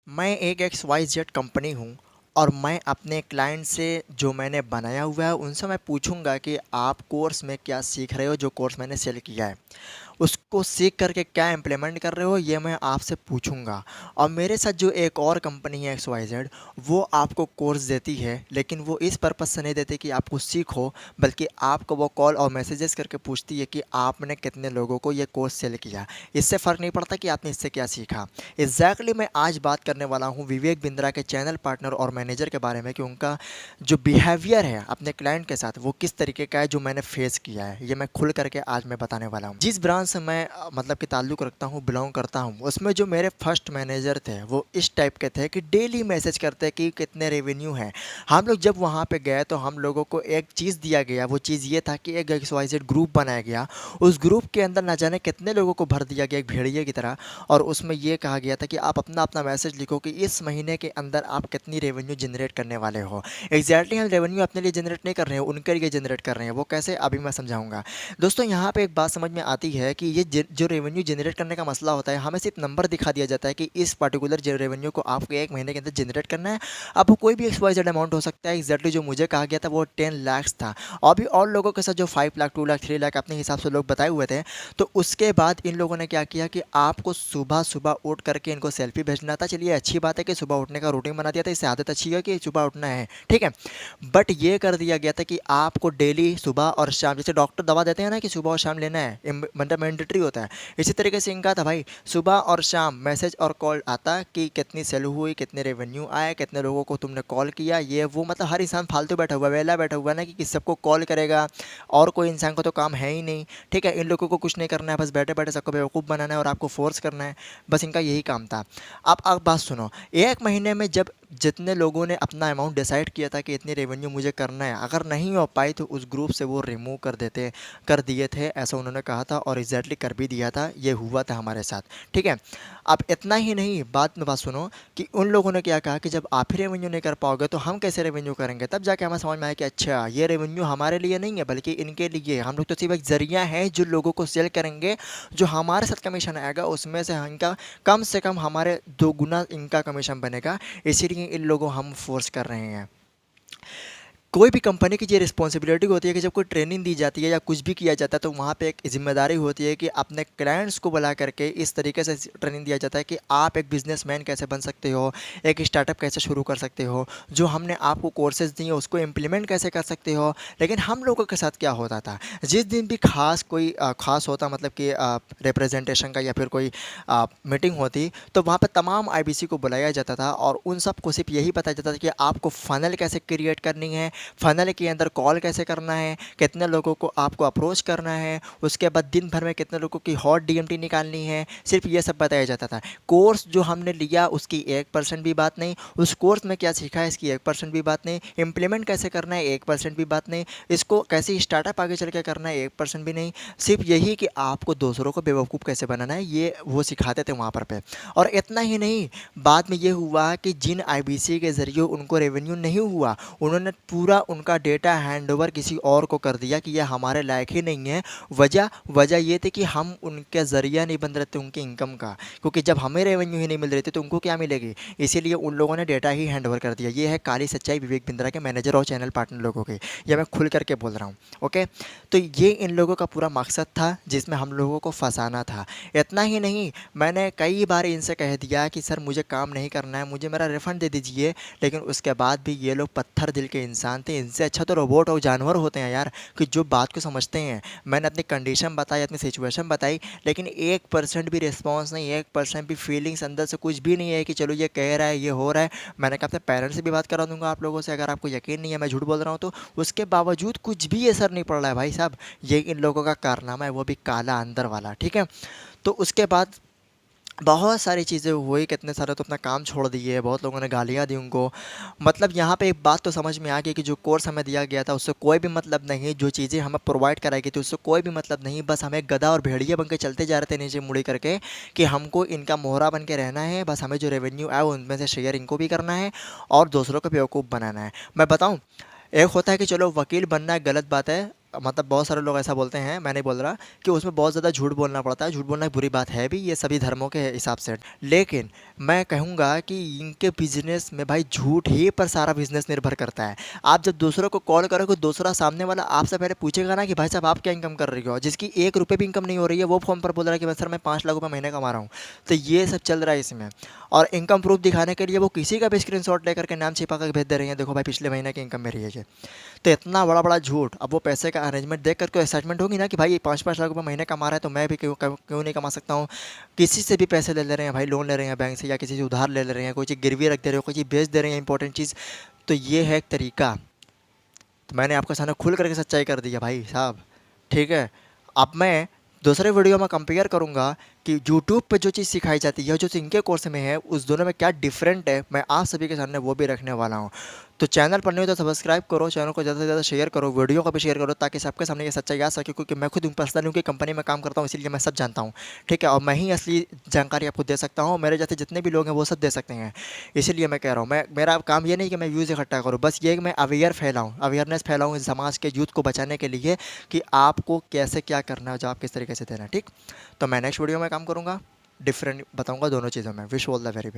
मैं एक XYZ company हूँ और मैं अपने क्लाइंट से जो मैंने बनाया हुआ है उनसे मैं पूछूंगा कि आप कोर्स में क्या सीख रहे हो, जो कोर्स मैंने सेल किया है उसको सीख करके क्या इम्प्लीमेंट कर रहे हो, ये मैं आपसे पूछूंगा। और मेरे साथ जो एक और कंपनी है XYZ, वो आपको कोर्स देती है, लेकिन वो इस पर्पज़ से नहीं देती कि आपको सीखो, बल्कि आपको वो कॉल और मैसेजेस करके पूछती है कि आपने कितने लोगों को ये कोर्स सेल किया। इससे फ़र्क नहीं पड़ता कि आपने इससे क्या सीखा। मैं आज बात करने वाला हूँ विवेक बिंद्रा के चैनल पार्टनर और मैनेजर के बारे में कि उनका जो बिहेवियर है अपने क्लाइंट के साथ वो किस तरीके का है, जो मैंने फेस किया है, ये मैं खुल करके आज मैं बताने वाला हूँ। जिस ब्रांच से मैं मतलब कि ताल्लुक़ रखता हूँ, बिलोंग करता हूँ, उसमें जो मेरे फर्स्ट मैनेजर थे वो इस टाइप के थे कि डेली मैसेज करते कि कितने रेवेन्यू है। हम लोग जब वहाँ पे गए तो हम लोगों को एक चीज़ दिया गया, वो चीज़ ये था कि एक XYZ ग्रुप बनाया गया। उस ग्रुप के अंदर ना जाने कितने लोगों को भर दिया गया एक भेड़िए की तरह, और उसमें ये कहा गया था कि आप अपना अपना मैसेज लिखो कि इस महीने के अंदर आप कितनी रेवेन्यू जनरेट करने वाले हो। एग्जैक्टली हम रेवेन्यू अपने लिए जनरेट नहीं कर रहे हैं, उनके लिए जनरेट कर रहे हैं। वो कैसे, अभी मैं समझाऊंगा। दोस्तों, यहाँ पे एक बात समझ में आती है कि ये जो रेवेन्यू जनरेट करने का मसला होता है, हमें सिर्फ नंबर दिखा दिया जाता है कि इस पर्टिकुलर रेवेन्यू को आपको एक महीने के अंदर जनरेट करना है। अब वो कोई भी XYZ अमाउंट हो सकता है। एग्जैक्टली जो मुझे कहा गया था वो 10 लाख था। और भी और लोगों के साथ जो 5 लाख, 2 लाख, 3 लाख अपने हिसाब से लोग बताए हुए थे। तो उसके बाद इन लोगों ने क्या किया कि आपको सुबह सुबह उठ करके इनको सेल्फी भेजना था। चलिए, अच्छी बात है कि सुबह उठने का रूटीन बना दिया था, इससे आदत अच्छी है कि सुबह उठना है, ठीक है। बट ये कर दिया गया था कि आपको डेली सुबह और शाम, जैसे डॉक्टर दवा देते हैं ना कि सुबह और शाम लेना है, मतलब मैंडेटरी होता है, इसी तरीके से इनका था भाई। सुबह और शाम मैसेज और कॉल आता कि कितनी सेल हुई, कितने रेवेन्यू आए, कितने लोगों को तुमने कॉल किया, ये वो। मतलब हर इंसान फालतू बैठा हुआ, वेला बैठा हुआ ना कि सबको कॉल करेगा, और कोई इंसान को तो काम है ही नहीं, ठीक है। इन लोगों को कुछ नहीं करना है, बस बैठे बैठे सबको बेवकूफ़ बनाना है और आपको फोर्स करना है। बस इनका यही काम था। अब बात सुनो। एक महीने में जब जितने लोगों ने अपना अमाउंट डिसाइड किया था कि इतनी रेवेन्यू मुझे करना है, अगर नहीं हो पाई तो उस ग्रुप से वो रिमूव कर दिए थे, ऐसा उन्होंने कहा था। और एग्जैक्टली कर भी दिया था, ये हुआ था हमारे साथ, ठीक है। अब इतना ही नहीं, बात में बात सुनो कि उन लोगों ने क्या कहा कि जब आप ही रेवेन्यू नहीं कर पाओगे तो हम कैसे रेवेन्यू करेंगे। तब जाके हमें समझ में आया कि अच्छा, ये रेवेन्यू हमारे लिए नहीं है बल्कि इनके लिए। हम लोग तो सिर्फ एक जरिया है जो लोगों को सेल करेंगे। जो हमारे साथ कमीशन आएगा उसमें से कम हमारे 2 गुना इनका कमीशन बनेगा। इसीलिए इन लोगों हम फोर्स कर रहे हैं। कोई भी कंपनी की ये रिस्पॉन्सिबिलिटी होती है कि जब कोई ट्रेनिंग दी जाती है या कुछ भी किया जाता है तो वहाँ पे एक जिम्मेदारी होती है कि अपने क्लाइंट्स को बुला करके इस तरीके से ट्रेनिंग दिया जाता है कि आप एक बिजनेसमैन कैसे बन सकते हो, एक स्टार्टअप कैसे शुरू कर सकते हो, जो हमने आपको कोर्सेज दिए उसको इम्प्लीमेंट कैसे कर सकते हो। लेकिन हम लोगों के साथ क्या होता था, जिस दिन भी खास होता, मतलब कि रिप्रेजेंटेशन का या फिर कोई मीटिंग होती, तो वहाँ पर तमाम IBC को बुलाया जाता था और उन सब को सिर्फ यही बताया जाता था कि आपको फ़नल कैसे क्रिएट करनी है, फ़नल के अंदर कॉल कैसे करना है, कितने लोगों को आपको अप्रोच करना है, उसके बाद दिन भर में कितने लोगों की हॉट DMT निकालनी है, सिर्फ ये सब बताया जाता था। कोर्स जो हमने लिया उसकी 1% भी बात नहीं, उस कोर्स में क्या सीखा है इसकी 1% भी बात नहीं, इम्प्लीमेंट कैसे करना है 1% भी बात नहीं, इसको कैसे स्टार्टअप आगे चल के करना है 1% भी नहीं। सिर्फ यही कि आपको दूसरों को बेवकूफ़ कैसे बनाना है, ये वो सिखाते थे वहाँ पर। और इतना ही नहीं, बाद में ये हुआ कि जिन IBC के ज़रिए उनको रेवेन्यू नहीं हुआ, उन्होंने पूरा उनका डेटा हैंडओवर किसी और को कर दिया कि ये हमारे लायक ही नहीं है। वजह वजह ये थी कि हम उनके ज़रिया नहीं बन रहे थे उनकी इनकम का, क्योंकि जब हमें रेवेन्यू ही नहीं मिल रही थी तो उनको क्या मिलेगी। इसीलिए उन लोगों ने डेटा ही हैंडओवर कर दिया। ये है काली सच्चाई विवेक बिंद्रा के मैनेजर और चैनल पार्टनर लोगों की। ये मैं खुल करके बोल रहा हूँ, ओके। तो ये इन लोगों का पूरा मकसद था जिसमें हम लोगों को फंसाना था। इतना ही नहीं, मैंने कई बार इनसे कह दिया कि सर मुझे काम नहीं करना है, मुझे मेरा रिफ़ंड दे दीजिए, लेकिन उसके बाद भी ये लोग पत्थर दिल के इंसान थे। इनसे अच्छा तो रोबोट और जानवर होते हैं यार, कि जो बात को समझते हैं। मैंने अपनी कंडीशन बताई, अपनी सिचुएशन बताई, लेकिन 1% भी रिस्पॉन्स नहीं, 1% भी फीलिंग्स अंदर से कुछ भी नहीं है कि चलो ये कह रहा है, ये हो रहा है। मैंने कहा अपने पेरेंट्स से भी बात करा दूंगा आप लोगों से, अगर आपको यकीन नहीं है मैं झूठ बोल रहा हूँ तो। उसके बावजूद कुछ भी असर नहीं पड़ रहा है भाई साहब। ये इन लोगों का कारनामा है, वो भी काला अंदर वाला, ठीक है। तो उसके बाद बहुत सारी चीज़ें हुई, कितने सारे तो अपना काम छोड़ दिए, बहुत लोगों ने गालियाँ दी उनको। मतलब यहाँ पे एक बात तो समझ में आ गई कि जो कोर्स हमें दिया गया था उससे कोई भी मतलब नहीं, जो चीज़ें हमें प्रोवाइड कराई गई थी उससे कोई भी मतलब नहीं। बस हमें गधा और भेड़िया बन के चलते जा रहे थे नीचे मुड़ी करके, कि हमको इनका मोहरा बन के रहना है। बस हमें जो रेवेन्यू आए उनमें से शेयर इनको भी करना है और दूसरों को बेवकूफ़ बनाना है। मैं बताऊँ, एक होता है कि चलो वकील बनना गलत बात है, मतलब बहुत सारे लोग ऐसा बोलते हैं, मैं नहीं बोल रहा, कि उसमें बहुत ज़्यादा झूठ बोलना पड़ता है। झूठ बोलना एक बुरी बात है भी, ये सभी धर्मों के हिसाब से। लेकिन मैं कहूँगा कि इनके बिज़नेस में भाई झूठ ही पर सारा बिज़नेस निर्भर करता है। आप जब दूसरों को कॉल करोगे, दूसरा सामने वाला आपसे पहले पूछेगा ना कि भाई साहब आप क्या इनकम कर रही हो? जिसकी ₹1 भी इनकम नहीं हो रही है, वो फ़ोन पर बोल रहा है कि मैं सर मैं 5 लाख रुपए महीने कमा रहा हूँ। तो ये सब चल रहा है इसमें। और इनकम प्रूफ दिखाने के लिए वो किसी का भी स्क्रीनशॉट लेकर के नाम छिपा कर भेज दे रही हैं, देखो भाई पिछले महीने की इनकम मेरी है ये। तो इतना बड़ा-बड़ा झूठ, अब वो पैसे का अरेंजमेंट देख कर के एक्साइटमेंट होगी ना कि भाई 5-5 लाख रुपए महीने कमा रहा है, तो मैं भी क्यों नहीं कमा सकता हूँ। किसी से भी पैसे ले रहे हैं भाई, लोन ले रहे हैं बैंक से, या किसी से उधार ले रहे हैं, कोई चीज़ गिरवी रख दे रहे हो, कोई चीज़ बेच दे रहे हैं इंपॉर्टेंट चीज़। तो ये है एक तरीका। तो मैंने आपके सामने खुल करके सच्चाई कर दी है भाई साहब, ठीक है। अब मैं दूसरे वीडियो में कंपेयर करूंगा कि यूट्यूब पे जो चीज़ सिखाई जाती है, जो चीज़ इनके कोर्स में है, उस दोनों में क्या डिफरेंट है, मैं आप सभी के सामने वो भी रखने वाला हूँ। तो चैनल पर नहीं हो तो सब्सक्राइब करो, चैनल को ज़्यादा से ज़्यादा शेयर करो, वीडियो को भी शेयर करो, ताकि सबके सामने ये सच्चाई आ सके। क्योंकि मैं खुद पर्सनल हूँ कि कंपनी में काम करता हूँ, इसीलिए मैं सब जानता हूँ, ठीक है। और मैं ही असली जानकारी आपको दे सकता हूँ, मेरे जैसे जितने भी लोग हैं वो सब दे सकते हैं। इसीलिए मैं कह रहा हूँ, मेरा काम ये नहीं कि मैं व्यूज़ इकट्ठा करूँ, बस ये कि मैं अवेयरनेस फैलाऊँ इस समाज के यूथ को बचाने के लिए, कि आपको कैसे क्या करना है, जवाब किस तरीके से देना है, ठीक। तो मैं नेक्स्ट वीडियो में काम करूँगा, डिफरेंट बताऊँगा दोनों चीज़ों में। Wish all the very best.